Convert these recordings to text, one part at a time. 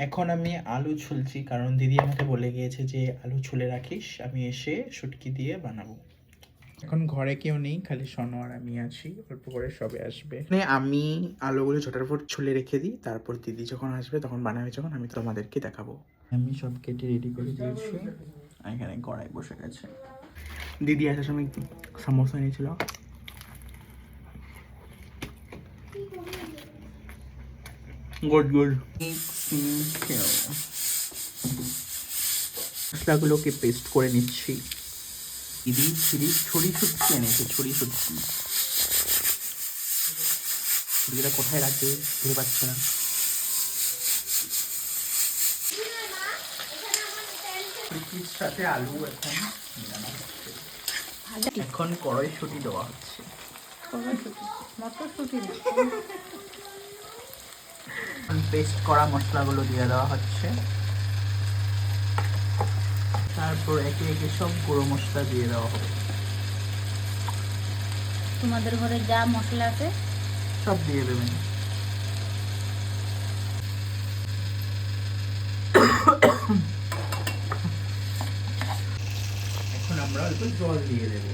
এখন আমি আলু ছুলছি, কারণ দিদি আমাকে বলে গিয়েছে যে আলু ছুলে রাখিস, আমি এসে শুটকি দিয়ে বানাবো। এখন ঘরে কেউ নেই, খালি সনো আর আমি আছি, অল্প করে সবে আসবে। মানে আমি আলুগুলো ছোটার ছুলে রেখে দিই, তারপর দিদি যখন আসবে তখন বানাবে, যখন আমি তোমাদেরকে দেখাবো। আমি সব কেটে রেডি করে দিয়েছি, এখানে কড়াই বসে গেছে। দিদি আসার সময় সমোসা নিয়েছিল। Good good. মশলাগুলোকে পেস্ট করে নিচ্ছি। দিদি ছুরি শুটকি এনেছে, ছুরি শুটকি। ছুরিটা কোথায় রাখবে ভেবে পাচ্ছে না। ছুরির সাথে আলু এখন মেলানো হচ্ছে। এখন কড়াইশুঁটি দেওয়া হচ্ছে। পেস্ট করা মশলাগুলো দিয়ে দেওয়া হচ্ছে। তারপর একে একে সব গুঁড়ো মশলা দিয়ে দেওয়া হবে। তোমাদের ঘরে যা মশলা আছে সব দিয়ে দেবেন। এখন আমরা অল্প জল দিয়ে দেবো।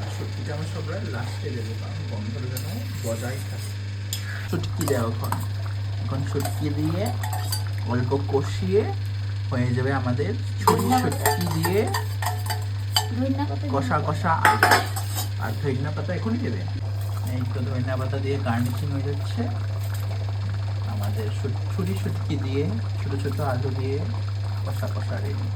আর শুটকিটা আমরা সব লাস্টে দেবো, কারণ গন্ধটা যেন বজায় থাকে। শুটকি দেওয়া এখন শুটকি দিয়ে অল্প কষিয়ে হয়ে যাবে আমাদের শুটকি দিয়ে কষা কষা আলু। আর ধনিয়া পাতা এখনই দেবে। এই তো ধনিয়া পাতা দিয়ে গার্নিশিং হয়ে যাচ্ছে আমাদের শুটকি দিয়ে, ছোট ছোট আলু দিয়ে কষা কষা রেডি।